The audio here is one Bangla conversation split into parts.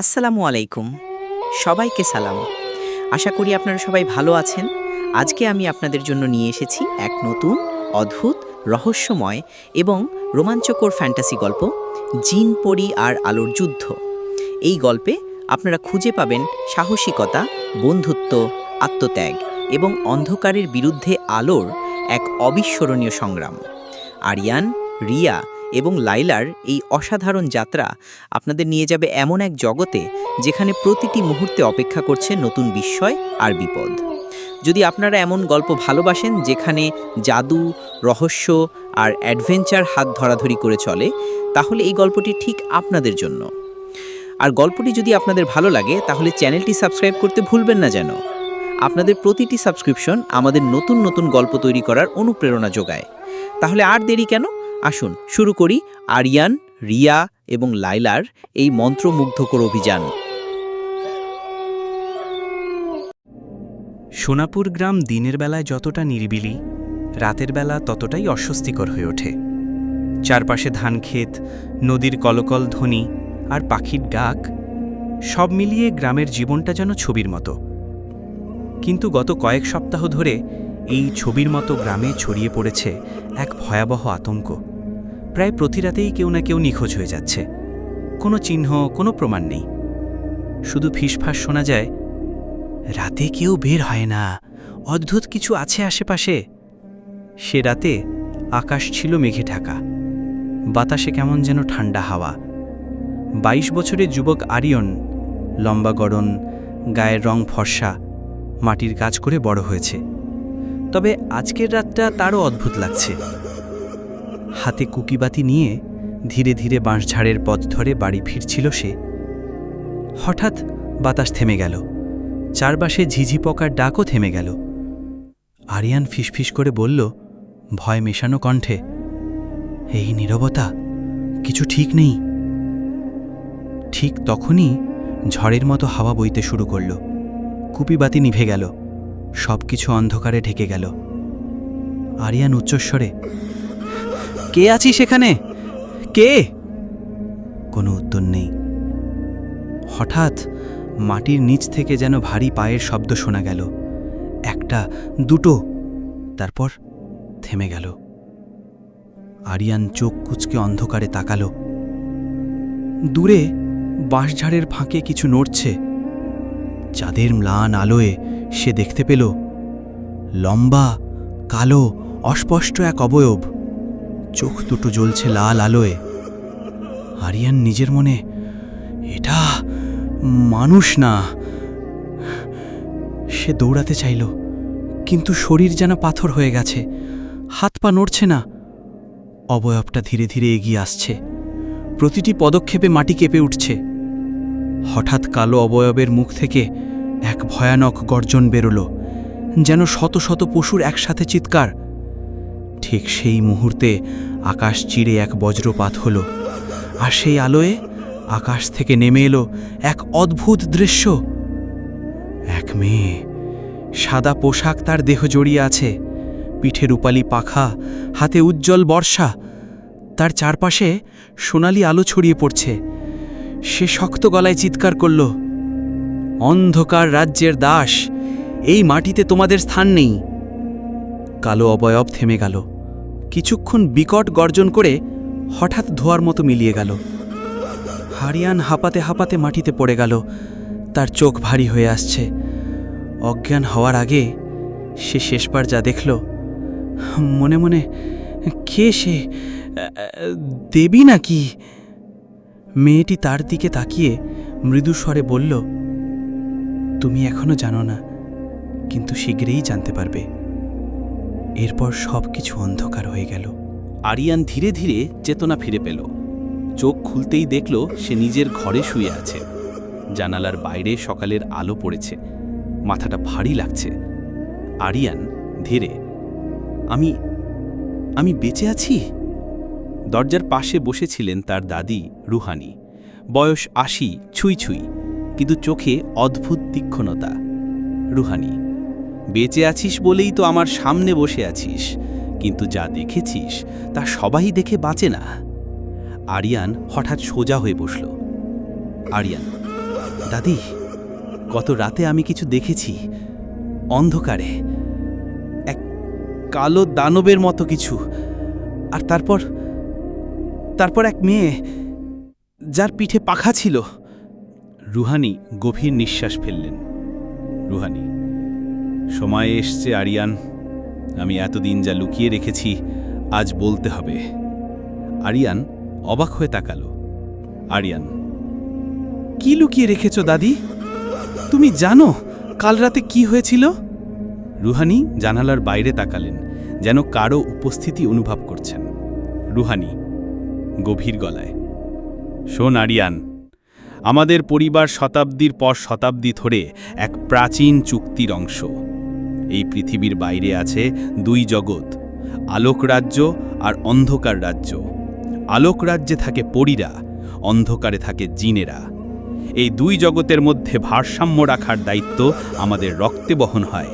আসসালামু আলাইকুম। সবাইকে সালাম। আশা করি আপনারা সবাই ভালো আছেন। আজকে আমি আপনাদের জন্য নিয়ে এসেছি এক নতুন, অদ্ভুত, রহস্যময় এবং রোমাঞ্চকর ফ্যান্টাসি গল্প, জিন পরি আর আলোর যুদ্ধ। এই গল্পে আপনারা খুঁজে পাবেন সাহসিকতা, বন্ধুত্ব, আত্মত্যাগ এবং অন্ধকারের বিরুদ্ধে আলোর এক অবিস্মরণীয় সংগ্রাম। আরিয়ান, রিয়া এবং লাইলার এই অসাধারণ যাত্রা আপনাদের নিয়ে যাবে এমন এক জগতে যেখানে প্রতিটি মুহূর্তে অপেক্ষা করছে নতুন বিস্ময় আর বিপদ। যদি আপনারা এমন গল্প ভালোবাসেন যেখানে জাদু, রহস্য আর অ্যাডভেঞ্চার হাত ধরাধরি করে চলে, তাহলে এই গল্পটি ঠিক আপনাদের জন্য। আর গল্পটি যদি আপনাদের ভালো লাগে তাহলে চ্যানেলটি সাবস্ক্রাইব করতে ভুলবেন না যেন। আপনাদের প্রতিটি সাবস্ক্রিপশন আমাদের নতুন নতুন গল্প তৈরি করার অনুপ্রেরণা যোগায়। তাহলে আর দেরি কেন, আসুন শুরু করি আরিয়ান, রিয়া এবং লাইলার এই মন্ত্রমুগ্ধকর অভিযান। সোনাপুর গ্রাম দিনের বেলায় যতটা নিরিবিলি, রাতের বেলা ততটাই অস্বস্তিকর হয়ে ওঠে। চারপাশে ধানক্ষেত, নদীর কলকল ধ্বনি আর পাখির ডাক, সব মিলিয়ে গ্রামের জীবনটা যেন ছবির মতো। কিন্তু গত কয়েক সপ্তাহ ধরে এই ছবির মতো গ্রামে ছড়িয়ে পড়েছে এক ভয়াবহ আতঙ্ক। প্রায় প্রতি রাতেই কেউ না কেউ নিখোঁজ হয়ে যাচ্ছে। কোনো চিহ্ন, কোনো প্রমাণ নেই। শুধু ফিসফাস শোনা যায়, রাতে কেউ বের হয় না, অদ্ভুত কিছু আছে আশেপাশে। সে রাতে আকাশ ছিল মেঘে ঢাকা, বাতাসে কেমন যেন ঠান্ডা হাওয়া। ২২ বছরের যুবক আরিয়ন, লম্বা গড়ন, গায়ের রং ফর্সা, মাটির কাজ করে বড় হয়েছে। তবে আজকের রাতটা তারও অদ্ভুত লাগছে। হাতে কুকিবাতি নিয়ে ধীরে ধীরে বাঁশঝাড়ের পথ ধরে বাড়ি ফিরছিল সে। হঠাৎ বাতাস থেমে গেল, চারপাশে ঝিঝি পোকার ডাকও থেমে গেল। আরিয়ান ফিসফিস করে বলল, ভয় মেশানো কণ্ঠে, এই নীরবতা, কিছু ঠিক নেই। ঠিক তখনই ঝড়ের মতো হাওয়া বইতে শুরু করল। কুপিবাতি নিভে গেল, সব কিছু অন্ধকারে ঢেকে গেল। আরিয়ান উচ্চস্বরে, কে আছিস সেখানে? কে? কোনো উত্তর নেই। হঠাৎ মাটির নিচ থেকে যেন ভারী পায়ের শব্দ শোনা গেল। একটা, দুটো, তারপর থেমে গেল। আরিয়ান চোখ কুঁচকে অন্ধকারে তাকাল। দূরে বাঁশঝাড়ের ফাঁকে কিছু নড়ছে। চাঁদের ম্লান আলোয় সে দেখতে পেল লম্বা, কালো, অস্পষ্ট এক অবয়ব। চোখ দুটো জ্বলছে লাল আলোয়। আরিয়ান নিজের মনে, এটা মানুষ না। সে দৌড়াতে চাইল, কিন্তু শরীর যেন পাথর হয়ে গেছে, হাত পা নড়ছে না। অবয়বটা ধীরে ধীরে এগিয়ে আসছে, প্রতিটি পদক্ষেপে মাটি কেঁপে উঠছে। হঠাৎ কালো অবয়বের মুখ থেকে এক ভয়ানক গর্জন বেরোল, যেন শত শত পশুর একসাথে চিৎকার। ঠিক সেই মুহূর্তে আকাশ চিরে এক বজ্রপাত হল, আর সেই আলোয় আকাশ থেকে নেমে এলো এক অদ্ভুত দৃশ্য। এক মেয়ে, সাদা পোশাক, তার দেহ জড়িয়ে আছে, পিঠে রূপালি পাখা, হাতে উজ্জ্বল বর্ষা। তার চারপাশে সোনালি আলো ছড়িয়ে পড়ছে। সে শক্ত গলায় চিৎকার করল, অন্ধকার রাজ্যের দাস, এই মাটিতে তোমাদের স্থান নেই। কালো অবয়ব থেমে গেল, কিছুক্ষণ বিকট গর্জন করে হঠাৎ ধোঁয়ার মতো মিলিয়ে গেল। আরিয়ান হাঁপাতে হাঁপাতে মাটিতে পড়ে গেল, তার চোখ ভারী হয়ে আসছে। অজ্ঞান হওয়ার আগে সে শেষবার যা দেখল, মনে মনে, কে সে? দেবী নাকি? মেয়েটি তার দিকে তাকিয়ে মৃদু স্বরে বলল, তুমি এখনো জানো না, কিন্তু শীঘ্রই জানতে পারবে। এরপর সব কিছু অন্ধকার হয়ে গেল। আরিয়ান ধীরে ধীরে চেতনা ফিরে পেল। চোখ খুলতেই দেখল সে নিজের ঘরে শুয়ে আছে। জানালার বাইরে সকালের আলো পড়েছে, মাথাটা ভারী লাগছে। আরিয়ান ধীরে, আমি আমি বেঁচে আছি? দরজার পাশে বসেছিলেন তার দাদি রুহানি, বয়স ৮০ ছুঁই ছুঁই, কিন্তু চোখে অদ্ভুত তীক্ষ্ণতা। রুহানি, বেঁচে আছিস বলেই তো আমার সামনে বসে আছিস, কিন্তু যা দেখেছিস তা সবাই দেখে বাঁচে না। আরিয়ান হঠাৎ সোজা হয়ে বসল। আরিয়ান, দাদি, গত রাতে আমি কিছু দেখেছি, অন্ধকারে এক কালো দানবের মতো কিছু। আর তারপর এক মেয়ে যার পিঠে পাখা ছিল। রুহানি গভীর নিঃশ্বাস ফেললেন। রুহানি, সময় এসছে আরিয়ান, আমি এতদিন যা লুকিয়ে রেখেছি আজ বলতে হবে। আরিয়ান অবাক হয়ে তাকালো। আরিয়ান, কি লুকিয়ে রেখেছো দাদি? তুমি জানো কাল রাতে কি হয়েছিল? রুহানি জানালার বাইরে তাকালেন, যেন কারো উপস্থিতি অনুভব করছেন। রুহানি গভীর গলায়, শোন আরিয়ান, আমাদের পরিবার শতাব্দীর পর শতাব্দী ধরে এক প্রাচীন চুক্তির অংশ। এই পৃথিবীর বাইরে আছে দুই জগৎ, আলোক রাজ্য আর অন্ধকার রাজ্য। আলোক রাজ্যে থাকে পরীরা, অন্ধকারে থাকে জিনেরা। এই দুই জগতের মধ্যে ভারসাম্য রাখার দায়িত্ব আমাদের রক্তে বহন হয়।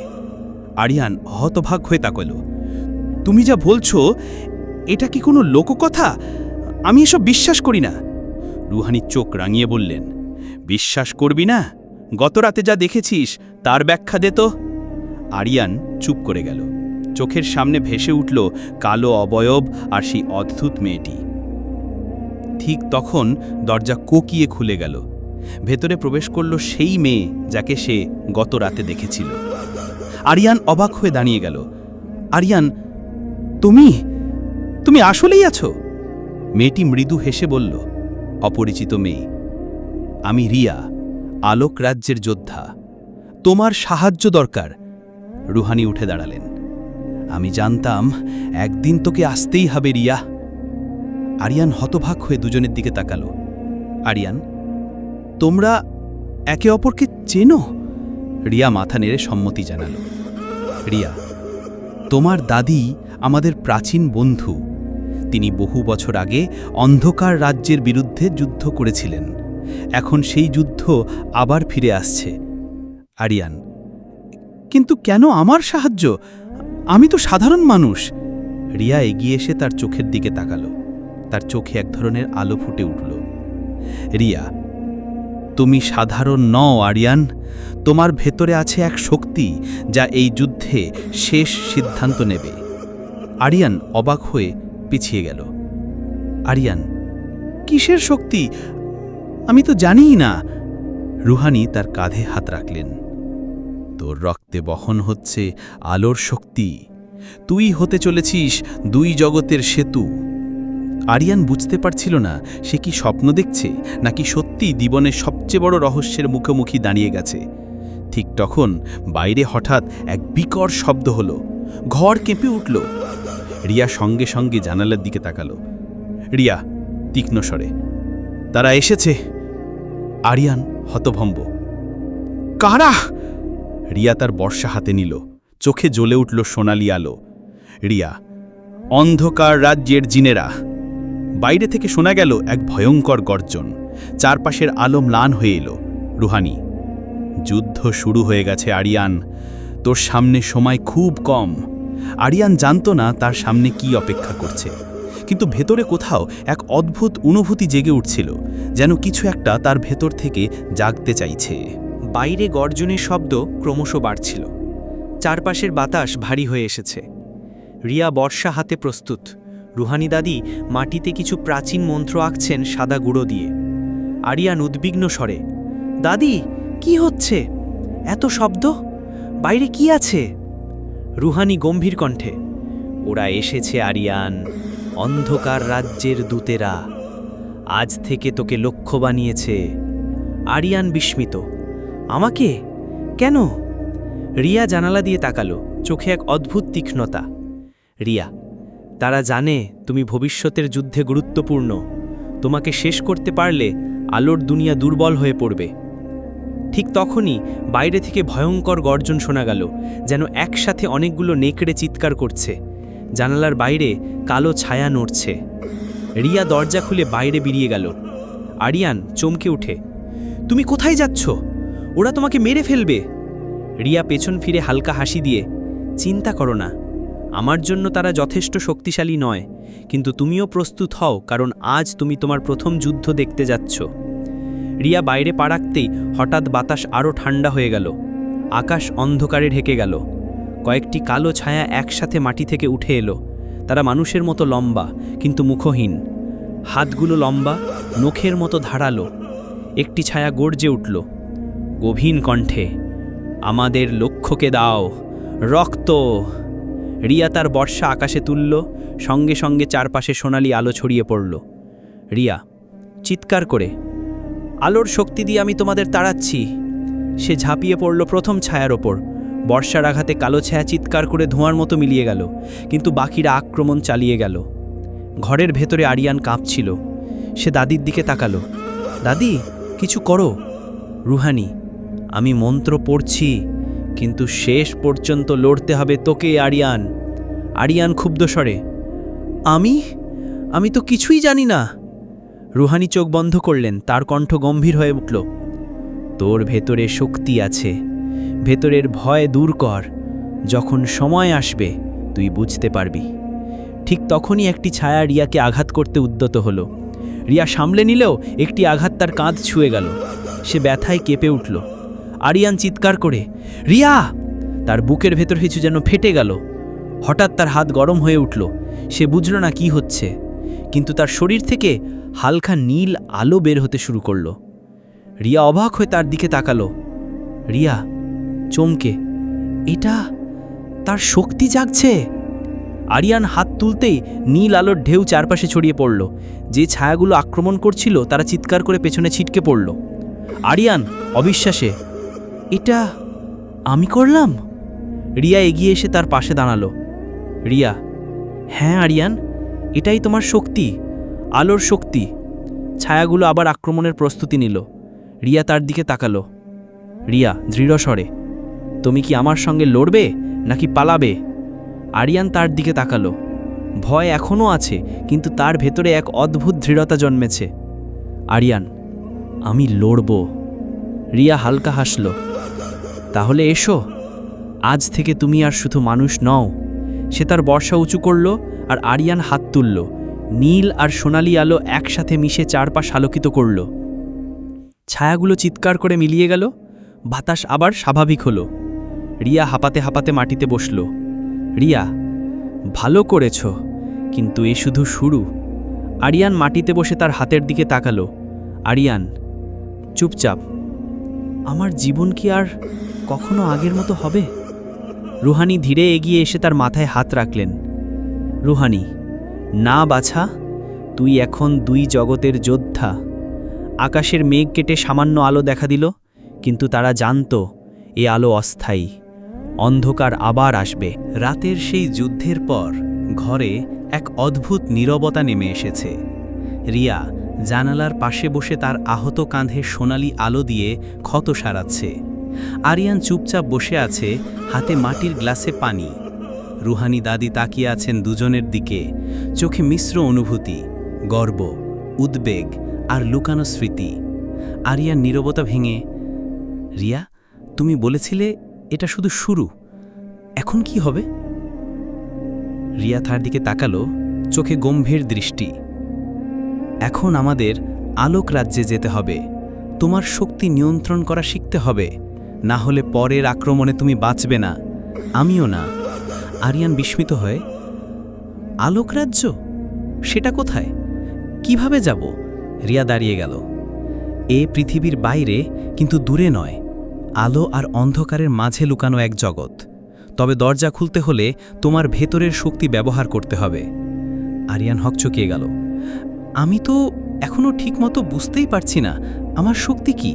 আরিয়ান হতভাগ হয়ে তাকাল। তুমি যা বলছো এটা কি কোনো লোককথা? আমি এসব বিশ্বাস করি না। রুহানি চোখ রাঙিয়ে বললেন, বিশ্বাস করবি না? গত রাতে যা দেখেছিস তার ব্যাখ্যা দে তো। আরিয়ান চুপ করে গেল। চোখের সামনে ভেসে উঠল কালো অবয়ব আর সেই অদ্ভুত মেয়েটি। ঠিক তখন দরজা কোকিয়ে খুলে গেল। ভেতরে প্রবেশ করল সেই মেয়ে যাকে সে গত রাতে দেখেছিল। আরিয়ান অবাক হয়ে দাঁড়িয়ে গেল। আরিয়ান, তুমি আসলেই আছো? মেয়েটি মৃদু হেসে বলল, অপরিচিত মেয়ে, আমি রিয়া, আলোক রাজ্যের যোদ্ধা। তোমার সাহায্য দরকার। রুহানি উঠে দাঁড়ালেন। আমি জানতাম একদিন তোকে আসতেই হবে রিয়া। আরিয়ান হতভাগ হয়ে দুজনের দিকে তাকালো। আরিয়ান, তোমরা একে অপরকে চেনো? রিয়া মাথা নেড়ে সম্মতি জানালো। রিয়া, তোমার দাদি আমাদের প্রাচীন বন্ধু। তিনি বহু বছর আগে অন্ধকার রাজ্যের বিরুদ্ধে যুদ্ধ করেছিলেন। এখন সেই যুদ্ধ আবার ফিরে আসছে। আরিয়ান, কিন্তু কেন আমার সাহায্য? আমি তো সাধারণ মানুষ। রিয়া এগিয়ে এসে তার চোখের দিকে তাকালো। তার চোখে এক ধরনের আলো ফুটে উঠল। রিয়া, তুমি সাধারণ নও আরিয়ান। তোমার ভেতরে আছে এক শক্তি যা এই যুদ্ধে শেষ সিদ্ধান্ত নেবে। আরিয়ান অবাক হয়ে পিছিয়ে গেল। আরিয়ান, কিসের শক্তি? আমি তো জানিই না। রুহানি তার কাঁধে হাত রাখলেন। তোর রক্তে বহন হচ্ছে আলোর শক্তি। তুই হতে চলেছিস দুই জগতের সেতু। আরিয়ান বুঝতে পারছিল না সে কি স্বপ্ন দেখছে নাকি সত্যি জীবনের সবচেয়ে বড় রহস্যের মুখোমুখি দাঁড়িয়ে গেছে। ঠিক তখন বাইরে হঠাৎ এক বিকট শব্দ হলো। ঘর কেঁপে উঠল। রিয়া সঙ্গে সঙ্গে জানালার দিকে তাকালো। রিয়া তীক্ষ্ণ স্বরে, তারা এসেছে। আরিয়ান হতভম্ব। কারা? রিয়া তার বর্শা হাতে নিল। চোখে জ্বলে উঠল সোনালি আলো। রিয়া, অন্ধকার রাজ্যের জিনেরা। বাইরে থেকে শোনা গেল এক ভয়ঙ্কর গর্জন। চারপাশের আলো ম্লান হয়ে এলো। রুহানি, যুদ্ধ শুরু হয়ে গেছে আরিয়ান। তোর সামনে সময় খুব কম। আরিয়ান জানত না তার সামনে কি অপেক্ষা করছে, কিন্তু ভেতরে কোথাও এক অদ্ভুত অনুভূতি জেগে উঠছিল, যেন কিছু একটা তার ভেতর থেকে জাগতে চাইছে। বাইরে গর্জনের শব্দ ক্রমশ বাড়ছিল। চারপাশের বাতাস ভারী হয়ে এসেছে। রিয়া বর্ষা হাতে প্রস্তুত। রুহানি দাদি মাটিতে কিছু প্রাচীন মন্ত্র আঁকছেন সাদা গুঁড়ো দিয়ে। আরিয়ান উদ্বিগ্ন স্বরে, দাদি, কি হচ্ছে? এত শব্দ? বাইরে কি আছে? রুহানি গম্ভীর কণ্ঠে, ওরা এসেছে আরিয়ান, অন্ধকার রাজ্যের দূতেরা। আজ থেকে তোকে লক্ষ্য বানিয়েছে। আরিয়ান বিস্মিত, আমাকে? কেন? রিয়া জানালা দিয়ে তাকালো, চোখে এক অদ্ভুত তীক্ষ্ণতা। রিয়া, তারা জানে তুমি ভবিষ্যতের যুদ্ধে গুরুত্বপূর্ণ। তোমাকে শেষ করতে পারলে আলোর দুনিয়া দুর্বল হয়ে পড়বে। ঠিক তখনই বাইরে থেকে ভয়ঙ্কর গর্জন শোনা গেল, যেন একসাথে অনেকগুলো নেকড়ে চিৎকার করছে। জানালার বাইরে কালো ছায়া নড়ছে। রিয়া দরজা খুলে বাইরে বেরিয়ে গেল। আরিয়ান চমকে উঠে, তুমি কোথায় যাচ্ছ? ওরা তোমাকে মেরে ফেলবে। রিয়া পেছন ফিরে হালকা হাসি দিয়ে, চিন্তা করো না, আমার জন্য তারা যথেষ্ট শক্তিশালী নয়, কিন্তু তুমিও প্রস্তুত হও, কারণ আজ তুমি তোমার প্রথম যুদ্ধ দেখতে যাচ্ছ। রিয়া বাইরে পা রাখতেই হঠাৎ বাতাস আরও ঠান্ডা হয়ে গেল। আকাশ অন্ধকারে ঢেকে গেল। কয়েকটি কালো ছায়া একসাথে মাটি থেকে উঠে এলো। তারা মানুষের মতো লম্বা, কিন্তু মুখহীন। হাতগুলো লম্বা, নখের মতো ধারালো। একটি ছায়া গর্জে উঠল গভীর কণ্ঠে, আমাদের লক্ষ্যকে দাও, রক্ত। রিয়া তার বর্ষা আকাশে তুলল, সঙ্গে সঙ্গে চারপাশে সোনালি আলো ছড়িয়ে পড়ল। রিয়া চিৎকার করে, আলোর শক্তি দিয়ে আমি তোমাদের তাড়াচ্ছি। সে ঝাঁপিয়ে পড়ল প্রথম ছায়ার ওপর। বর্ষার আঘাতে কালো ছায়া চিৎকার করে ধোঁয়ার মতো মিলিয়ে গেল, কিন্তু বাকিরা আক্রমণ চালিয়ে গেল। ঘরের ভেতরে আরিয়ান কাঁপছিল। সে দাদির দিকে তাকালো, দাদি কিছু করো। রুহানি, আমি মন্ত্র পড়ছি, কিন্তু শেষ পর্যন্ত লড়তে হবে তোকে আরিয়ান। আরিয়ান ক্ষুব্ধ স্বরে, আমি তো কিছুই জানি না। রুহানি চোখ বন্ধ করলেন, তার কণ্ঠ গম্ভীর হয়ে উঠল, তোর ভেতরে শক্তি আছে, ভেতরের ভয় দূর কর, যখন সময় আসবে তুই বুঝতে পারবি। ঠিক তখনই একটি ছায়া রিয়াকে আঘাত করতে উদ্যত হলো। রিয়া সামলে নিলেও একটি আঘাত তার কাঁধ ছুঁয়ে গেল। সে ব্যথায় কেঁপে উঠল। আরিয়ান চিৎকার করে, রিয়া! তার বুকের ভেতর কিছু যেন ফেটে গেল। হঠাৎ তার হাত গরম হয়ে উঠল। সে বুঝল না কি হচ্ছে, কিন্তু তার শরীর থেকে হালকা নীল আলো বের হতে শুরু করল। রিয়া অবাক হয়ে তার দিকে তাকালো। রিয়া চমকে, এটা তার শক্তি জাগছে। আরিয়ান হাত তুলতেই নীল আলোর ঢেউ চারপাশে ছড়িয়ে পড়ল। যে ছায়াগুলো আক্রমণ করছিল তারা চিৎকার করে পেছনে ছিটকে পড়ল। আরিয়ান অবিশ্বাসে, এটা আমি করলাম? রিয়া এগিয়ে এসে তার পাশে দাঁড়ালো। রিয়া, হ্যাঁ আরিয়ান, এটাই তোমার শক্তি, আলোর শক্তি। ছায়াগুলো আবার আক্রমণের প্রস্তুতি নিল। রিয়া তার দিকে তাকালো। রিয়া দৃঢ় স্বরে, তুমি কি আমার সঙ্গে লড়বে নাকি পালাবে? আরিয়ান তার দিকে তাকালো। ভয় এখনও আছে, কিন্তু তার ভেতরে এক অদ্ভুত দৃঢ়তা জন্মেছে। আরিয়ান, আমি লড়ব। রিয়া হালকা হাসল। তাহলে এসো, আজ থেকে তুমি আর শুধু মানুষ নও। সে তার বর্ষা উঁচু করল, আর আরিয়ান হাত তুলল। নীল আর সোনালি আলো একসাথে মিশে চারপাশ আলোকিত করল। ছায়াগুলো চিৎকার করে মিলিয়ে গেল। বাতাস আবার স্বাভাবিক হলো। রিয়া হাঁপাতে হাঁপাতে মাটিতে বসল। রিয়া, ভালো করেছ, কিন্তু এ শুধু শুরু। আরিয়ান মাটিতে বসে তার হাতের দিকে তাকালো। আরিয়ান চুপচাপ, আমার জীবন কি আর কখনো আগের মতো হবে? রুহানি ধীরে এগিয়ে এসে তার মাথায় হাত রাখলেন। রুহানি, না বাছা, তুই এখন দুই জগতের যোদ্ধা। আকাশের মেঘ কেটে সামান্য আলো দেখা দিল, কিন্তু তারা জানত এ আলো অস্থায়ী। অন্ধকার আবার আসবে। রাতের সেই যুদ্ধের পর ঘরে এক অদ্ভুত নীরবতা নেমে এসেছে। রিয়া জানালার পাশে বসে তার আহত কাঁধে সোনালি আলো দিয়ে ক্ষত সারাচ্ছে। আরিয়ান চুপচাপ বসে আছে, হাতে মাটির গ্লাসে পানি। রুহানি দাদি তাকিয়ে আছেন দুজনের দিকে, চোখে মিশ্র অনুভূতি, গর্ব, উদ্বেগ আর লুকানো স্মৃতি। আরিয়ান নীরবতা ভেঙে, রিয়া, তুমি বলেছিলে এটা শুধু শুরু, এখন কি হবে? রিয়া তার দিকে তাকালো, চোখে গম্ভীর দৃষ্টি। এখন আমাদের আলোক রাজ্যে যেতে হবে। তোমার শক্তি নিয়ন্ত্রণ করা শিখতে হবে, না হলে পরের আক্রমণে তুমি বাঁচবে না, আমিও না। আরিয়ান বিস্মিত হয়ে, আলোক রাজ্য? সেটা কোথায়? কিভাবে যাব? রিয়া দাঁড়িয়ে গেল। এ পৃথিবীর বাইরে, কিন্তু দূরে নয়। আলো আর অন্ধকারের মাঝে লুকানো এক জগৎ। তবে দরজা খুলতে হলে তোমার ভেতরের শক্তি ব্যবহার করতে হবে। আরিয়ান হকচকিয়ে গেল। আমি তো এখনও ঠিকমতো বুঝতেই পারছি না আমার শক্তি কি।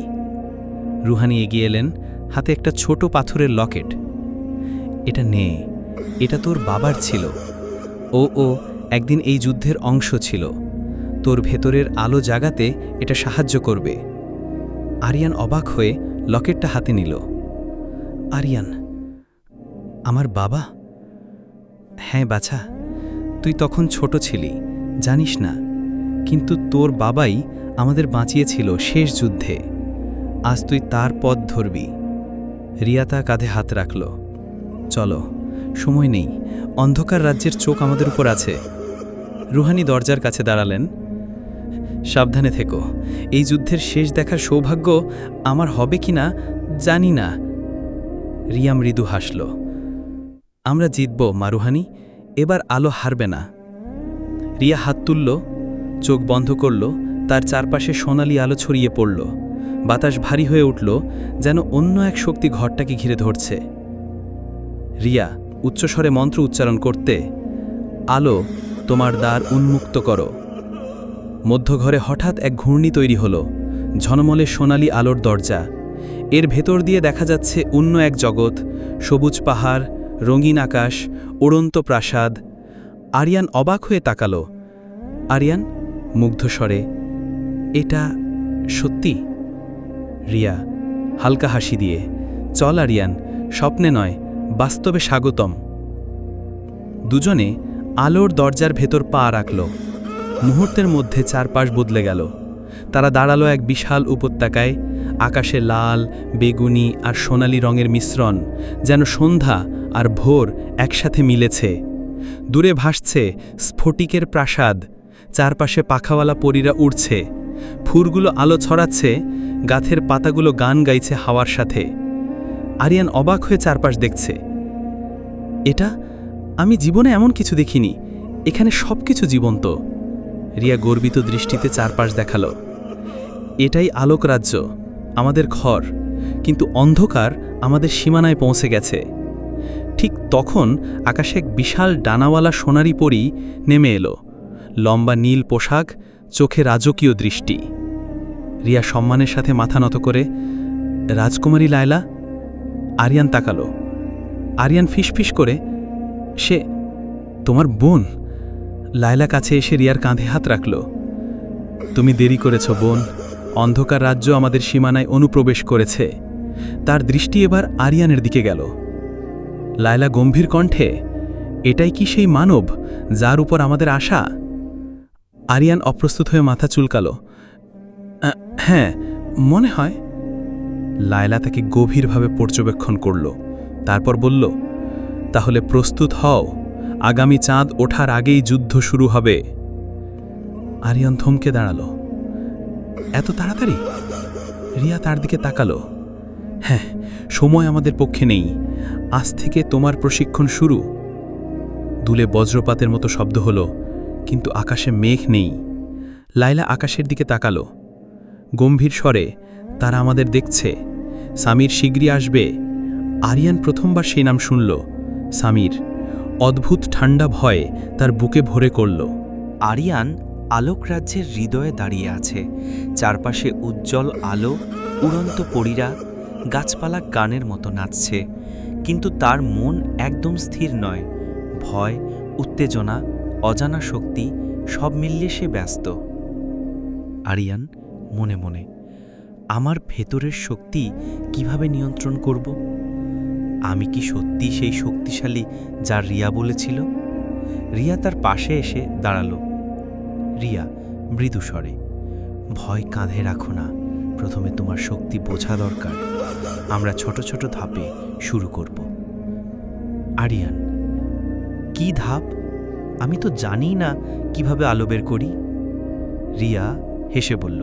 রুহানি এগিয়ে এলেন, হাতে একটা ছোট পাথরের লকেট। এটা নে, এটা তোর বাবার ছিল। ও একদিন এই যুদ্ধের অংশ ছিল। তোর ভেতরের আলো জাগাতে এটা সাহায্য করবে। আরিয়ান অবাক হয়ে লকেটটা হাতে নিল। আরিয়ান, আমার বাবা? হ্যাঁ বাছা, তুই তখন ছোট ছিলি, জানিস না, কিন্তু তোর বাবাই আমাদের বাঁচিয়েছিল শেষ যুদ্ধে। আজ তুই তার পথ ধরবি। রিয়া তা কাঁধে হাত রাখল। চলো, সময় নেই, অন্ধকার রাজ্যের চোখ আমাদের উপর আছে। রুহানি দরজার কাছে দাঁড়ালেন। সাবধানে থেকো। এই যুদ্ধের শেষ দেখার সৌভাগ্য আমার হবে কিনা জানি না। রিয়া মৃদু হাসল। আমরা জিতব মারুহানি, এবার আলো হারবে না। রিয়া হাত তুলল, চোখ বন্ধ করল, তার চারপাশে সোনালি আলো ছড়িয়ে পড়ল। বাতাস ভারী হয়ে উঠল, যেন অন্য এক শক্তি ঘরটাকে ঘিরে ধরছে। রিয়া উচ্চস্বরে মন্ত্র উচ্চারণ করতে, আলো তোমার দ্বার উন্মুক্ত করো। মধ্যঘরে হঠাৎ এক ঘূর্ণি তৈরি হল, ঝনমলে সোনালি আলোর দরজা। এর ভেতর দিয়ে দেখা যাচ্ছে অন্য এক জগৎ, সবুজ পাহাড়, রঙিন আকাশ, উড়ন্ত প্রাসাদ। আরিয়ান অবাক হয়ে তাকালো। আরিয়ান মুগ্ধ স্বরে, এটা সত্যি? রিয়া হালকা হাসি দিয়ে, চল আরিয়ান, স্বপ্নে নয় বাস্তবে স্বাগতম। দুজনে আলোর দরজার ভেতর পা রাখল। মুহূর্তের মধ্যে চারপাশ বদলে গেল। তারা দাঁড়ালো এক বিশাল উপত্যকায়, আকাশে লাল, বেগুনি আর সোনালি রঙের মিশ্রণ, যেন সন্ধ্যা আর ভোর একসাথে মিলেছে। দূরে ভাসছে স্ফটিকের প্রাসাদ, চারপাশে পাখাওয়ালা পরীরা উড়ছে, ফুলগুলো আলো ছড়াচ্ছে, গাছের পাতাগুলো গান গাইছে হাওয়ার সাথে। আরিয়ান অবাক হয়ে চারপাশ দেখছে। এটা আমি জীবনে এমন কিছু দেখিনি, এখানে সব কিছু জীবন্ত। রিয়া গর্বিত দৃষ্টিতে চারপাশ দেখালো। এটাই আলোক রাজ্য, আমাদের ঘর, কিন্তু অন্ধকার আমাদের সীমানায় পৌঁছে গেছে। ঠিক তখন আকাশে এক বিশাল ডানাওয়ালা সোনারি পরী নেমে এলো, লম্বা নীল পোশাক, চোখে রাজকীয় দৃষ্টি। রিয়া সম্মানের সাথে মাথা নত করে, রাজকুমারী লায়লা। আরিয়ান তাকালো। আরিয়ান ফিসফিস করে, সে তোমার বোন। লায়লা কাছে এসে রিয়ার কাঁধে হাত রাখল। তুমি দেরি করেছ বোন, অন্ধকার রাজ্য আমাদের সীমানায় অনুপ্রবেশ করেছে। তার দৃষ্টি এবার আরিয়ানের দিকে গেল। লায়লা গম্ভীর কণ্ঠে, এটাই কি সেই মানব যার উপর আমাদের আশা? আরিয়ান অপ্রস্তুত হয়ে মাথা চুলকালো। হ্যাঁ, মনে হয়। লায়লা তাকে গভীরভাবে পর্যবেক্ষণ করল, তারপর বলল, তাহলে প্রস্তুত হও, আগামী চাঁদ ওঠার আগেই যুদ্ধ শুরু হবে। আরিয়ান থমকে দাঁড়ালো। এত তাড়াতাড়ি? রিয়া তার দিকে তাকালো। হ্যাঁ, সময় আমাদের পক্ষে নেই, আজ থেকে তোমার প্রশিক্ষণ শুরু। দুলে বজ্রপাতের মতো শব্দ হলো, কিন্তু আকাশে মেঘ নেই। লায়লা আকাশের দিকে তাকালো। গম্ভীর স্বরে, তারা আমাদের দেখছে, সামির শীঘ্রই আসবে। আরিয়ান প্রথমবার সেই নাম শুনল, সামির। অদ্ভুত ঠান্ডা ভয়ে তার বুকে ভরে করল। আরিয়ান আলোক রাজ্যের হৃদয়ে দাঁড়িয়ে আছে, চারপাশে উজ্জ্বল আলো, উড়ন্ত পরীরা, গাছপালা গানের মতো নাচছে, কিন্তু তার মন একদম স্থির নয়। ভয়, উত্তেজনা, অজানা শক্তি সব মিলিয়ে সে ব্যস্ত। আরিয়ান মনে মনে, আমার ভেতরের শক্তি কিভাবে নিয়ন্ত্রণ করব? আমি কি সত্যি সেই শক্তিশালী যার রিয়া বলেছিল? রিয়া তার পাশে এসে দাঁড়ালো। রিয়া মৃদু স্বরে, ভয় কাঁধে রাখো না, প্রথমে তোমার শক্তি বোঝা দরকার। আমরা ছোট ছোট ধাপে শুরু করব। আরিয়ান, কি ধাপ? আমি তো জানি না কিভাবে আলো বের করি। রিয়া হেসে বলল,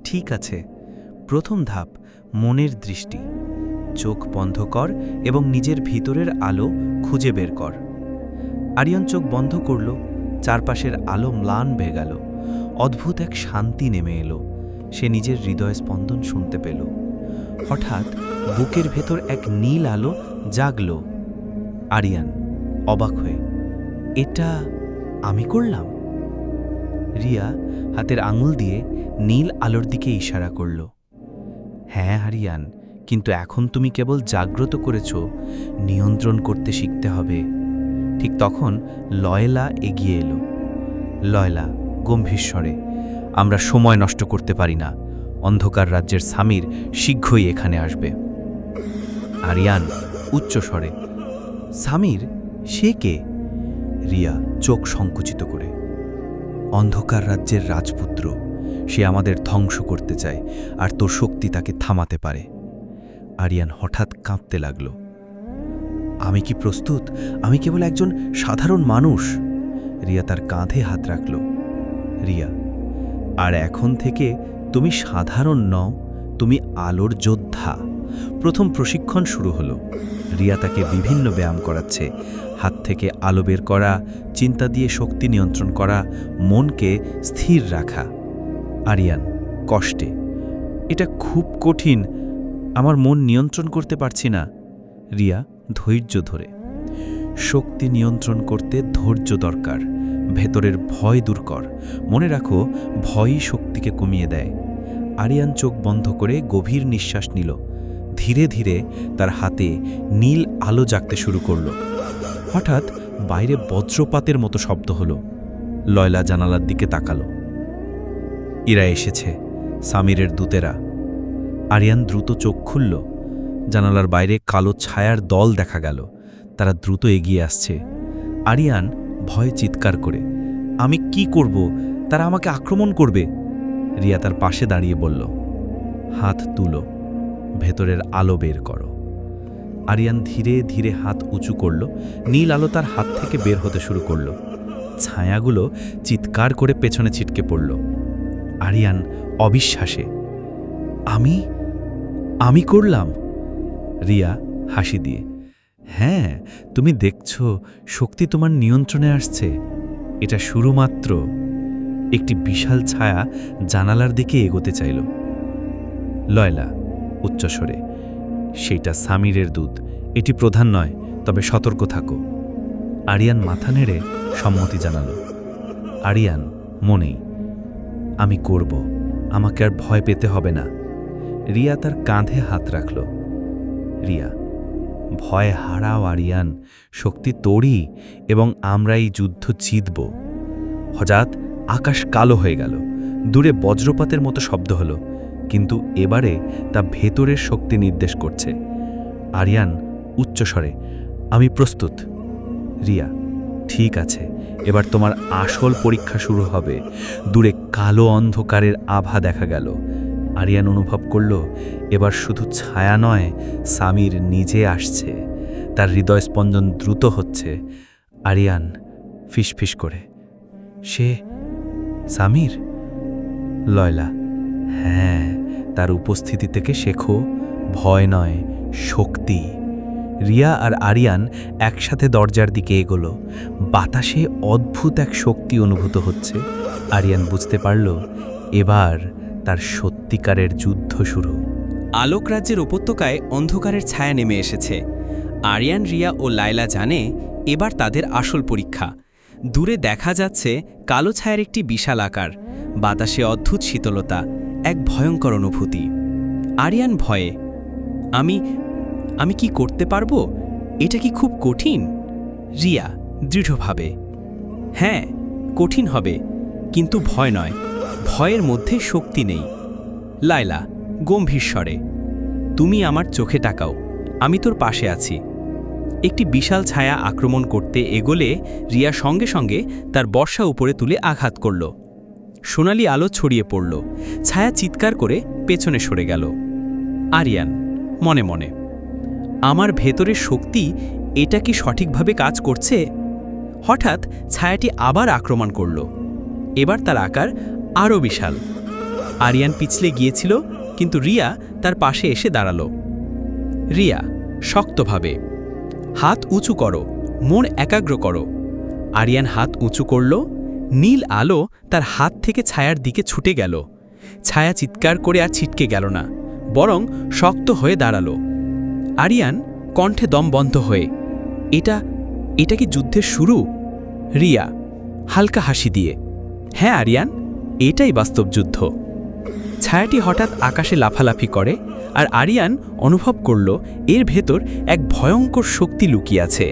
ঠিক আছে, প্রথম ধাপ মনের দৃষ্টি। চোখ বন্ধ কর এবং নিজের ভিতরের আলো খুঁজে বের কর। আরিয়ান চোখ বন্ধ করল, চারপাশের আলো ম্লান হয়ে গেল। অদ্ভুত এক শান্তি নেমে এলো। সে নিজের হৃদয় স্পন্দন শুনতে পেল। হঠাৎ বুকের ভেতর এক নীল আলো জাগল। আরিয়ান অবাক হয়ে, এটা আমি করলাম? রিয়া হাতের আঙুল দিয়ে নীল আলোর দিকে ইশারা করল। হ্যাঁ আরিয়ান, কিন্তু এখন তুমি কেবল জাগ্রত করেছ, নিয়ন্ত্রণ করতে শিখতে হবে। ঠিক তখন লয়লা এগিয়ে এলো। লয়লা গম্ভীর স্বরে, আমরা সময় নষ্ট করতে পারি না, অন্ধকার রাজ্যের সামির শীঘ্রই এখানে আসবে। আরিয়ান উচ্চ স্বরে, সামির? সে কে? রিয়া চোখ সংকুচিত করে, অন্ধকার রাজ্যের রাজপুত্র। সে আমাদের ধ্বংস করতে চায়, আর তোর শক্তি তাকে থামাতে পারে। আরিয়ান হঠাৎ কাঁপতে লাগল। আমি কি প্রস্তুত? আমি কেবল একজন সাধারণ মানুষ। রিয়া তার কাঁধে হাত রাখল। রিয়া, আর এখন থেকে তুমি সাধারণ নও, তুমি আলোর যোদ্ধা। প্রথম প্রশিক্ষণ শুরু হলো। রিয়া তাকে বিভিন্ন ব্যায়াম করাচ্ছে, হাত থেকে আলো বের করা, চিন্তা দিয়ে শক্তি নিয়ন্ত্রণ করা, মনকে স্থির রাখা। আরিয়ান কষ্টে, এটা খুব কঠিন, আমার মন নিয়ন্ত্রণ করতে পারছি না। রিয়া ধৈর্য ধরে, শক্তি নিয়ন্ত্রণ করতে ধৈর্য দরকার। ভেতরের ভয় দূর কর, মনে রাখো ভয়ই শক্তিকে কমিয়ে দেয়। আরিয়ান চোখ বন্ধ করে গভীর নিঃশ্বাস নিল। ধীরে ধীরে তার হাতে নীল আলো জাগতে শুরু করল। হঠাৎ বাইরে বজ্রপাতের মতো শব্দ হলো। লয়লা জানালার দিকে তাকালো। এরা এসেছে, সামিরের দূতেরা। আরিয়ান দ্রুত চোখ খুলল। জানালার বাইরে কালো ছায়ার দল দেখা গেল। তারা দ্রুত এগিয়ে আসছে। আরিয়ান ভয়ে চিৎকার করে, আমি কি করব? তারা আমাকে আক্রমণ করবে। রিয়া তার পাশে দাঁড়িয়ে বলল, হাত তুলো, ভেতরের আলো বের করো। আরিয়ান ধীরে ধীরে হাত উঁচু করল। নীল আলো তার হাত থেকে বের হতে শুরু করল। ছায়াগুলো চিৎকার করে পেছনে ছিটকে পড়ল। আরিয়ান অবিশ্বাসে, আমি করলাম? রিয়া হাসি দিয়ে, হ্যাঁ, তুমি দেখছ শক্তি তোমার নিয়ন্ত্রণে আসছে। এটা শুরু মাত্র। একটি বিশাল ছায়া জানালার দিকে এগোতে চাইল। লয়লা উচ্চস্বরে, সেইটা সামিরের দূত, এটি প্রধান নয়, তবে সতর্ক থাকো। আরিয়ান মাথা নেড়ে সম্মতি জানালো। আরিয়ান মনেই, আমি করব, আমাকে আর ভয় পেতে হবে না। রিয়া তার কাঁধে হাত রাখল। রিয়া, ভয় হারাও আরিয়ান, শক্তি তোরই, এবং আমরা এই যুদ্ধ জিতব। হঠাৎ আকাশ কালো হয়ে গেল। দূরে বজ্রপাতের মতো শব্দ হলো, কিন্তু এবারে তা ভেতরের শক্তি নির্দেশ করছে। আরিয়ান উচ্চস্বরে, আমি প্রস্তুত। রিয়া, ঠিক আছে, এবার তোমার আসল পরীক্ষা শুরু হবে। দূরে কালো অন্ধকারের আভা দেখা গেল। আরিয়ান অনুভব করল, এবার শুধু ছায়া নয়, সামির নিজে আসছে। তার হৃদয়স্পন্দন দ্রুত হচ্ছে। আরিয়ান ফিসফিস করে, সে সামির? লয়লা, হ্যাঁ, তার উপস্থিতি থেকে শেখো, ভয় নয়, শক্তি। রিয়া আর আরিয়ান একসাথে দরজার দিকে এগোলো। বাতাসে অদ্ভুত এক শক্তি অনুভূত হচ্ছে। আরিয়ান বুঝতে পারল, এবার তার সত্যিকারের যুদ্ধ শুরু। আলোক রাজ্যের উপত্যকায় অন্ধকারের ছায়া নেমে এসেছে। আরিয়ান, রিয়া ও লায়লা জানে এবার তাদের আসল পরীক্ষা। দূরে দেখা যাচ্ছে কালো ছায়ার একটি বিশাল আকার, বাতাসে অদ্ভুত শীতলতা, এক ভয়ঙ্কর অনুভূতি। আরিয়ান ভয়ে, আমি কি করতে পারবো? এটা কি খুব কঠিন? রিয়া দৃঢ়ভাবে, হ্যাঁ, কঠিন হবে, কিন্তু ভয় নয়, ভয়ের মধ্যে শক্তি নেই। লায়লা গম্ভীর স্বরে, তুমি আমার চোখে তাকাও, আমি তোর পাশে আছি। একটি বিশাল ছায়া আক্রমণ করতে এগোলে রিয়া সঙ্গে সঙ্গে তার বর্ষা উপরে তুলে আঘাত করল। সোনালি আলো ছড়িয়ে পড়ল। ছায়া চিৎকার করে পেছনে সরে গেল। আরিয়ান মনে মনে, আমার ভেতরের শক্তি, এটা কি সঠিকভাবে কাজ করছে? হঠাৎ ছায়াটি আবার আক্রমণ করল। এবার তার আকার আরও বিশাল। আরিয়ান পিছলে গিয়েছিল, কিন্তু রিয়া তার পাশে এসে দাঁড়াল। রিয়া শক্তভাবে, হাত উঁচু করো, মন একাগ্র করো। আরিয়ান হাত উঁচু করল। নীল আলো তার হাত থেকে ছায়ার দিকে ছুটে গেল। ছায়া চিৎকার করে আর ছিটকে গেল না, বরং শক্ত হয়ে দাঁড়াল। আরিয়ান কণ্ঠে দম বন্ধ হয়ে, এটা কি যুদ্ধের শুরু? রিয়া হালকা হাসি দিয়ে, হ্যাঁ আরিয়ান, এটাই বাস্তব যুদ্ধ। ছায়াটি হঠাৎ আকাশে লাফালাফি করে, আর আরিয়ান অনুভব করল এর ভেতর এক ভয়ঙ্কর শক্তি লুকিয়ে আছে।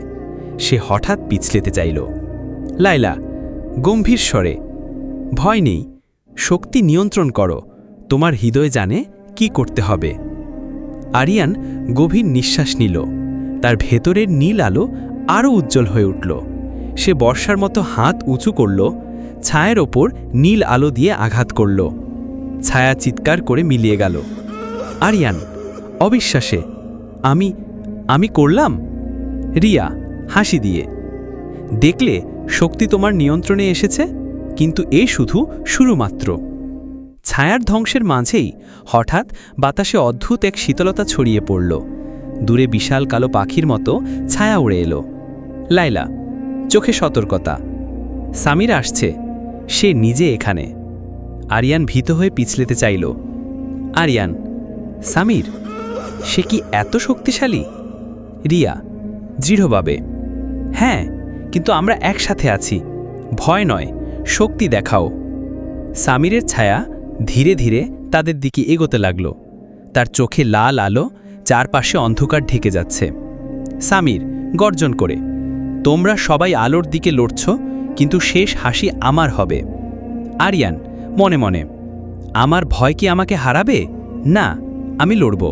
সে হঠাৎ পিছলেতে চাইল। লায়লা গম্ভীর স্বরে, ভয় নেই, শক্তি নিয়ন্ত্রণ করো, তোমার হৃদয় জানে কি করতে হবে। আরিয়ান গভীর নিঃশ্বাস নিল। তার ভেতরের নীল আলো আরও উজ্জ্বল হয়ে উঠল। সে বর্ষার মতো হাত উঁচু করল, ছায়ের ওপর নীল আলো দিয়ে আঘাত করল। ছায়া চিৎকার করে মিলিয়ে গেল। আরিয়ান অবিশ্বাসে, আমি করলাম? রিয়া হাসি দিয়ে, দেখলে শক্তি তোমার নিয়ন্ত্রণে এসেছে, কিন্তু এ শুধু শুরু মাত্র। ছায়ার ধ্বংসের মাঝেই হঠাৎ বাতাসে অদ্ভুত এক শীতলতা ছড়িয়ে পড়ল। দূরে বিশাল কালো পাখির মতো ছায়া উড়ে এলো। লায়লা, চোখে সতর্কতা। সামির আসছে, সে নিজে এখানে। আরিয়ান ভীত হয়ে পিছলেতে চাইল। আরিয়ান, সামির, সে কি এত শক্তিশালী? রিয়া দৃঢ়ভাবে, হ্যাঁ, কিন্তু আমরা একসাথে আছি, ভয় নয়, শক্তি দেখাও। সামিরের ছায়া ধীরে ধীরে তাদের দিকে এগোতে লাগল। তার চোখে লাল আলো, চারপাশে অন্ধকার ঢেকে যাচ্ছে। সামির গর্জন করে, তোমরা সবাই আলোর দিকে লড়ছ, কিন্তু শেষ হাসি আমার হবে। আরিয়ান মনে মনে, আমার ভয় কি আমাকে হারাবে? না, আমি লড়ব।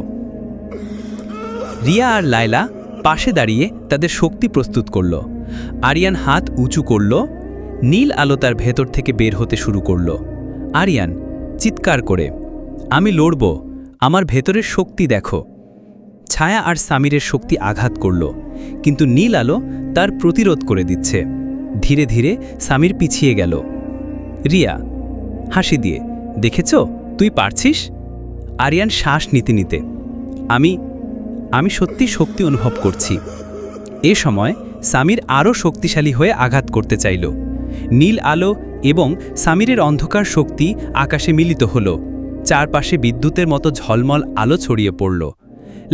রিয়া আর লায়লা পাশে দাঁড়িয়ে তাদের শক্তি প্রস্তুত করল। আরিয়ান হাত উঁচু করল, নীল আলো তার ভেতর থেকে বের হতে শুরু করল। আরিয়ান চিৎকার করে, আমি লড়ব, আমার ভেতরের শক্তি দেখো। ছায়া আর সামিরের শক্তি আঘাত করল, কিন্তু নীল আলো তার প্রতিরোধ করে দিচ্ছে। ধীরে ধীরে সামির পিছিয়ে গেল। রিয়া হাসি দিয়ে, দেখেছ, তুই পারছিস? আরিয়ান শ্বাস নিতে নিতে, আমি সত্যি শক্তি অনুভব করছি। এ সময় সামির আরও শক্তিশালী হয়ে আঘাত করতে চাইল। নীল আলো এবং সামিরের অন্ধকার শক্তি আকাশে মিলিত হল। চারপাশে বিদ্যুতের মতো ঝলমল আলো ছড়িয়ে পড়ল।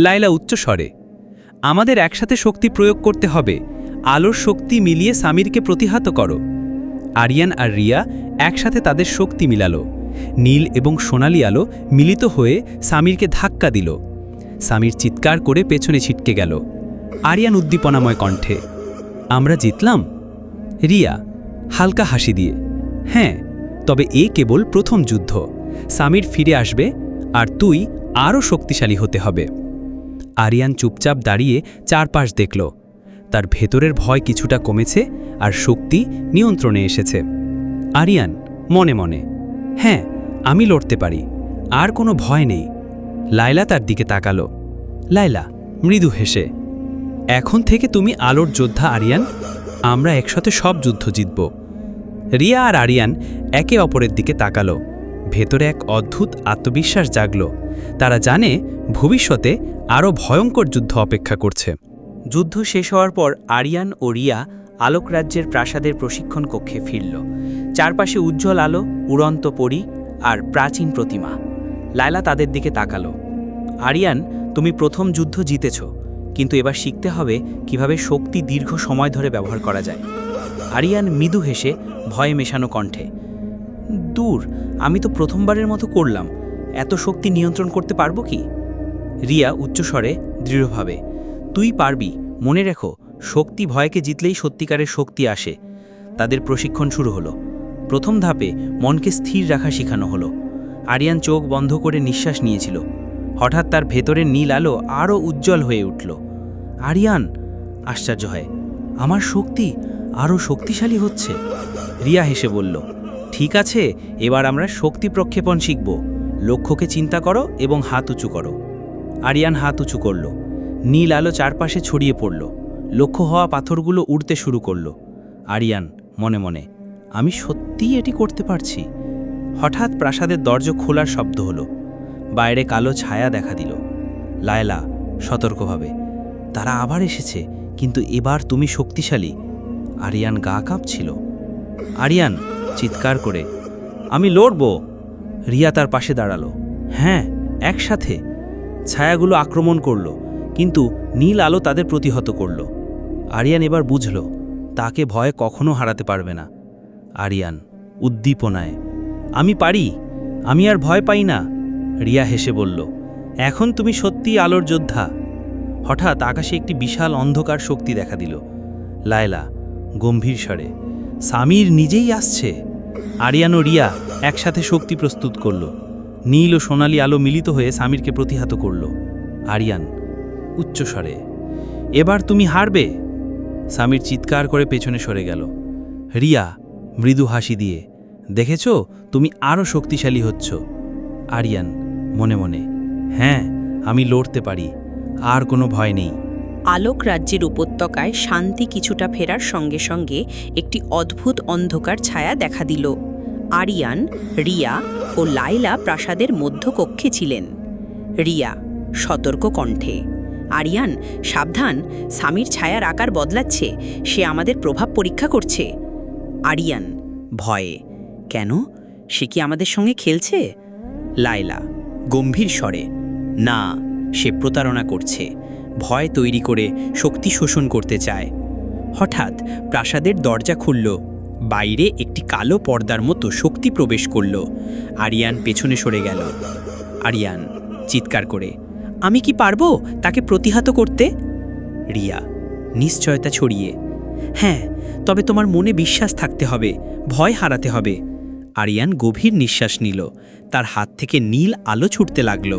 লায়লা উচ্চস্বরে, আমাদের একসাথে শক্তি প্রয়োগ করতে হবে, আলোর শক্তি মিলিয়ে সামিরকে প্রতিহত করো। আরিয়ান আর রিয়া একসাথে তাদের শক্তি মিলালো। নীল এবং সোনালি আলো মিলিত হয়ে সামিরকে ধাক্কা দিল। সামির চিৎকার করে পেছনে ছিটকে গেল। আরিয়ান উদ্দীপনাময় কণ্ঠে, আমরা জিতলাম? রিয়া হালকা হাসি দিয়ে, হ্যাঁ, তবে এ কেবল প্রথম যুদ্ধ। সামির ফিরে আসবে আর তুই আরও শক্তিশালী হতে হবে। আরিয়ান চুপচাপ দাঁড়িয়ে চারপাশ দেখল। তার ভেতরের ভয় কিছুটা কমেছে আর শক্তি নিয়ন্ত্রণে এসেছে। আরিয়ান মনে মনে, হ্যাঁ, আমি লড়তে পারি, আর কোনো ভয় নেই। লায়লা তার দিকে তাকালো। লায়লা মৃদু হেসে, এখন থেকে তুমি আলোর যোদ্ধা আরিয়ান, আমরা একসাথে সব যুদ্ধ জিতব। রিয়া আর আরিয়ান একে অপরের দিকে তাকালো। ভেতরে এক অদ্ভুত আত্মবিশ্বাস জাগল। তারা জানে ভবিষ্যতে আরও ভয়ঙ্কর যুদ্ধ অপেক্ষা করছে। যুদ্ধ শেষ হওয়ার পর আরিয়ান ও রিয়া আলোক রাজ্যের প্রাসাদের প্রশিক্ষণ কক্ষে ফিরল। চারপাশে উজ্জ্বল আলো, উড়ন্ত পরী আর প্রাচীন প্রতিমা। লায়লা তাদের দিকে তাকালো। আরিয়ান, তুমি প্রথম যুদ্ধ জিতেছ, কিন্তু এবার শিখতে হবে কিভাবে শক্তি দীর্ঘ সময় ধরে ব্যবহার করা যায়। আরিয়ান মৃদু হেসে ভয়ে মেশানো কণ্ঠে, দূর, আমি তো প্রথমবারের মতো করলাম, এত শক্তি নিয়ন্ত্রণ করতে পারবো কি? রিয়া উচ্চস্বরে দৃঢ়ভাবে, তুই পারবি, মনে রেখো, শক্তি ভয়কে জিতলেই সত্যিকারের শক্তি আসে। তাদের প্রশিক্ষণ শুরু হলো। প্রথম ধাপে মনকে স্থির রাখা শেখানো হলো। আরিয়ান চোখ বন্ধ করে নিঃশ্বাস নিয়েছিল। হঠাৎ তার ভেতরের নীল আলো আরও উজ্জ্বল হয়ে উঠল। আরিয়ান আশ্চর্য হয়, আমার শক্তি আরও শক্তিশালী হচ্ছে। রিয়া হেসে বলল, ঠিক আছে, এবার আমরা শক্তি প্রক্ষেপণ শিখব। লক্ষ্যকে চিন্তা করো এবং হাত উঁচু করো। আরিয়ান হাত উঁচু করল। নীল আলো চারপাশে ছড়িয়ে পড়ল। লক্ষ্য হওয়া পাথরগুলো উড়তে শুরু করল। আরিয়ান মনে মনে, আমি সত্যিই এটি করতে পারছি। হঠাৎ প্রাসাদের দরজা খোলার শব্দ হলো। বাইরে কালো ছায়া দেখা দিল। লায়লা সতর্কভাবে, তারা আবার এসেছে, কিন্তু এবার তুমি শক্তিশালী। আরিয়ান গা কাঁপছিল। আরিয়ান চিৎকার করে, আমি লড়ব। রিয়া তার পাশে দাঁড়ালো। হ্যাঁ, একসাথে। ছায়াগুলো আক্রমণ করল, কিন্তু নীল আলো তাদের প্রতিহত করল। আরিয়ান এবার বুঝল, তাকে ভয় কখনো হারাতে পারবে না। আরিয়ান উদ্দীপনায়, আমি পারি, আমি আর ভয় পাই না। রিয়া হেসে বলল, এখন তুমি সত্যিই আলোর যোদ্ধা। হঠাৎ আকাশে একটি বিশাল অন্ধকার শক্তি দেখা দিল। লায়লা গম্ভীর স্বরে, সামির নিজেই আসছে। আরিয়ান ও রিয়া একসাথে শক্তি প্রস্তুত করল। নীল ও সোনালি আলো মিলিত হয়ে সামিরকে প্রতিহত করল। আরিয়ান উচ্চস্বরে, এবার তুমি হারবে। সামির চিৎকার করে পেছনে সরে গেল। রিয়া মৃদু হাসি দিয়ে, দেখেছ, তুমি আরও শক্তিশালী হচ্ছ। আরিয়ান মনে মনে, হ্যাঁ, আমি লড়তে পারি, আর কোনো ভয় নেই। আলোক রাজ্যের উপত্যকায় শান্তি কিছুটা ফেরার সঙ্গে সঙ্গে একটি অদ্ভুত অন্ধকার ছায়া দেখা দিল। আরিয়ান, রিয়া ও লায়লা প্রাসাদের মধ্যকক্ষে ছিলেন। রিয়া সতর্ক কণ্ঠে, আরিয়ান সাবধান, স্বামীর ছায়ার আকার বদলাচ্ছে, সে আমাদের প্রভাব পরীক্ষা করছে। আরিয়ান ভয়ে, কেন, সে কি আমাদের সঙ্গে খেলছে? লায়লা গম্ভীর স্বরে, না, সে প্রতারণা করছে, ভয় তৈরি করে শক্তি শোষণ করতে চায়। হঠাৎ প্রাসাদের দরজা খুলল, বাইরে একটি কালো পর্দার মতো শক্তি প্রবেশ করল। আরিয়ান পেছনে সরে গেল। আরিয়ান চিৎকার করে, আমি কি পারবো তাকে প্রতিহত করতে? রিয়া নিশ্চয়তা ছড়িয়ে, হ্যাঁ, তবে তোমার মনে বিশ্বাস থাকতে হবে, ভয় হারাতে হবে। আরিয়ান গভীর নিঃশ্বাস নিল, তার হাত থেকে নীল আলো ছুটতে লাগল,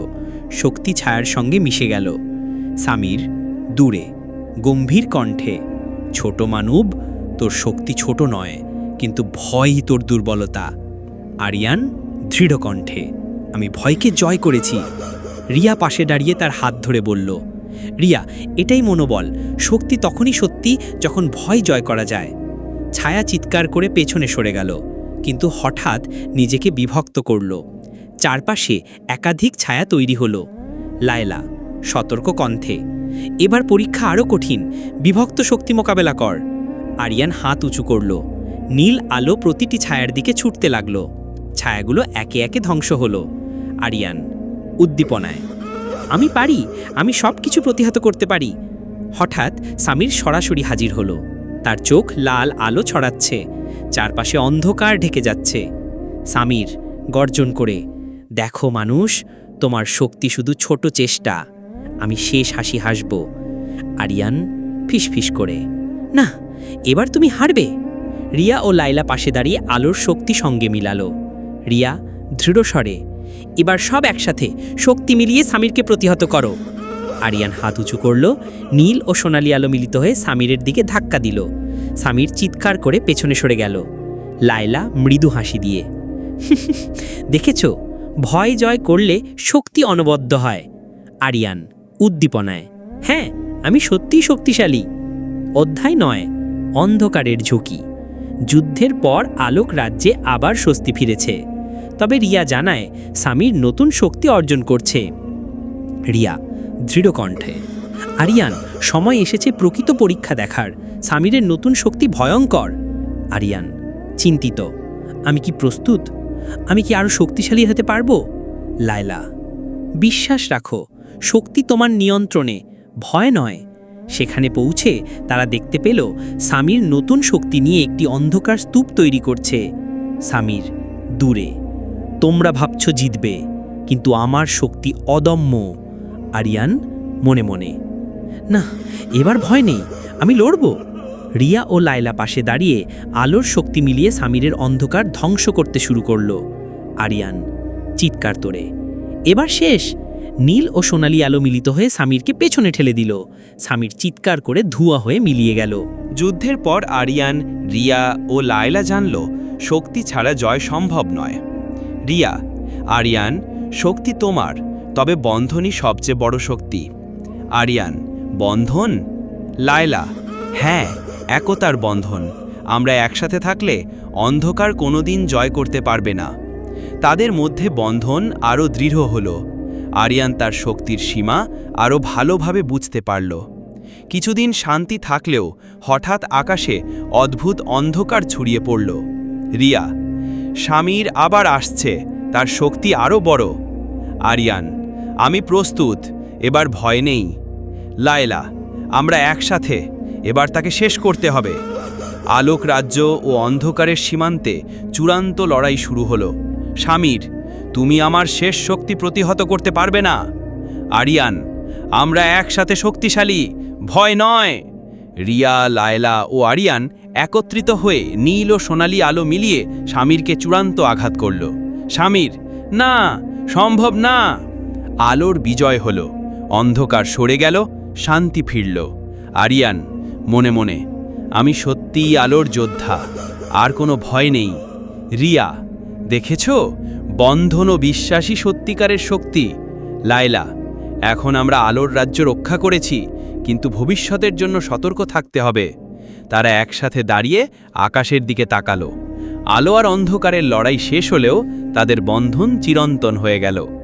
শক্তি ছায়ার সঙ্গে মিশে গেল। সামির দূরে গম্ভীর কণ্ঠে, ছোট মানব, তোর শক্তি ছোট নয়, কিন্তু ভয়ই তোর দুর্বলতা। আরিয়ান দৃঢ় কণ্ঠে, আমি ভয়কে জয় করেছি। রিয়া পাশে দাঁড়িয়ে তার হাত ধরে বলল, রিয়া, এটাই মনোবল, শক্তি তখনই সত্যি যখন ভয় জয় করা যায়। ছায়া চিৎকার করে পেছনে সরে গেল, কিন্তু হঠাৎ নিজেকে বিভক্ত করল। চারপাশে একাধিক ছায়া তৈরি হলো। লায়লা সতর্ক কণ্ঠে, এবার পরীক্ষা আরও কঠিন, বিভক্ত শক্তি মোকাবেলা কর। আরিয়ান হাত উঁচু করল, নীল আলো প্রতিটি ছায়ার দিকে ছুটতে লাগল, ছায়াগুলো একে একে ধ্বংস হলো। আরিয়ান উদ্দীপনায়, আমি পারি, আমি সব কিছু প্রতিহত করতে পারি। হঠাৎ সামির সরাসরি হাজির হলো, তার চোখ লাল আলো ছড়াচ্ছে, চারপাশে অন্ধকার ঢেকে যাচ্ছে। সামির গর্জন করে, দেখো মানুষ, তোমার শক্তি শুধু ছোট চেষ্টা, আমি শেষ হাসি হাসব। আরিয়ান ফিসফিস করে, না, এবার তুমি হারবে। রিয়া ও লায়লা পাশে দাঁড়িয়ে আলোর শক্তি সঙ্গে মিলালো। রিয়া দৃঢ় স্বরে, এবার সব একসাথে শক্তি মিলিয়ে সামিরকে প্রতিহত করো। আরিয়ান হাত উঁচু করল, নীল ও সোনালি আলো মিলিত হয়ে সামিরের দিকে ধাক্কা দিল। সামির চিৎকার করে পেছনে সরে গেল। লায়লা মৃদু হাসি দিয়ে, দেখেছ, ভয় জয় করলে শক্তি অনবদ্য হয়। আরিয়ান উদ্দীপনায়, হ্যাঁ, আমি সত্যিই শক্তিশালী। অধ্যায় 9, অন্ধকারের ঝুঁকি। যুদ্ধের পর আলোক রাজ্যে আবার স্বস্তি ফিরেছে, তবে রিয়া জানায় সামির নতুন শক্তি অর্জন করছে। রিয়া দৃঢ় কণ্ঠে, আরিয়ান, সময় এসেছে প্রকৃত পরীক্ষা দেখার, সামিরের নতুন শক্তি ভয়ঙ্কর। আরিয়ান চিন্তিত, আমি কি প্রস্তুত? আমি কি আরও শক্তিশালী হতে পারবো? লায়লা বিশ্বাস রাখো, শক্তি তোমার নিয়ন্ত্রণে, ভয় নয়। সেখানে পৌঁছে তারা দেখতে পেল সামির নতুন শক্তি নিয়ে একটি অন্ধকার স্তূপ তৈরি করছে। সামির দূরে, তোমরা ভাবছ জিতবে, কিন্তু আমার শক্তি অদম্য। আরিয়ান মনে মনে, না, এবার ভয় নেই, আমি লড়ব। রিয়া ও লায়লা পাশে দাঁড়িয়ে আলোর শক্তি মিলিয়ে সামিরের অন্ধকার ধ্বংস করতে শুরু করল। আরিয়ান চিৎকার তোড়ে, এবার শেষ। নীল ও সোনালি আলো মিলিত হয়ে সামিরকে পেছনে ঠেলে দিল। সামির চিৎকার করে ধোঁয়া হয়ে মিলিয়ে গেল। যুদ্ধের পর আরিয়ান, রিয়া ও লায়লা জানল শক্তি ছাড়া জয় সম্ভব নয়। রিয়া, আরিয়ান, শক্তি তোমার, তবে বন্ধনই সবচেয়ে বড় শক্তি। আরিয়ান, বন্ধন? লায়লা, হ্যাঁ, একতার বন্ধন। আমরা একসাথে থাকলে অন্ধকার কোনোদিন জয় করতে পারবে না। তাদের মধ্যে বন্ধন আরও দৃঢ় হলো। আরিয়ান তার শক্তির সীমা আরও ভালোভাবে বুঝতে পারল। কিছুদিন শান্তি থাকলেও হঠাৎ আকাশে অদ্ভুত অন্ধকার ছড়িয়ে পড়ল। রিয়া, স্বামীর আবার আসছে, তার শক্তি আরও বড়। আরিয়ান, আমি প্রস্তুত, এবার ভয় নেই। লায়লা, আমরা একসাথে, এবার তাকে শেষ করতে হবে। আলোক রাজ্য ও অন্ধকারের সীমান্তে চূড়ান্ত লড়াই শুরু হলো। স্বামীর, তুমি আমার শেষ শক্তি প্রতিহত করতে পারবে না। আরিয়ান, আমরা একসাথে শক্তিশালী, ভয় নয়। রিয়া, লায়লা ও আরিয়ান একত্রিত হয়ে নীল ও সোনালি আলো মিলিয়ে স্বামীরকে চূড়ান্ত আঘাত করল। স্বামীর, না, সম্ভব না। আলোর বিজয় হল, অন্ধকার সরে গেল, শান্তি ফিরল। আরিয়ান মনে মনে, আমি সত্যিই আলোর যোদ্ধা, আর কোনো ভয় নেই। রিয়া, দেখেছ, বন্ধন ও বিশ্বাসী সত্যিকারের শক্তি। লায়লা, এখন আমরা আলোর রাজ্য রক্ষা করেছি, কিন্তু ভবিষ্যতের জন্য সতর্ক থাকতে হবে। তারা একসাথে দাঁড়িয়ে আকাশের দিকে তাকালো। আলো আর অন্ধকারের লড়াই শেষ হলেও তাদের বন্ধন চিরন্তন হয়ে গেল।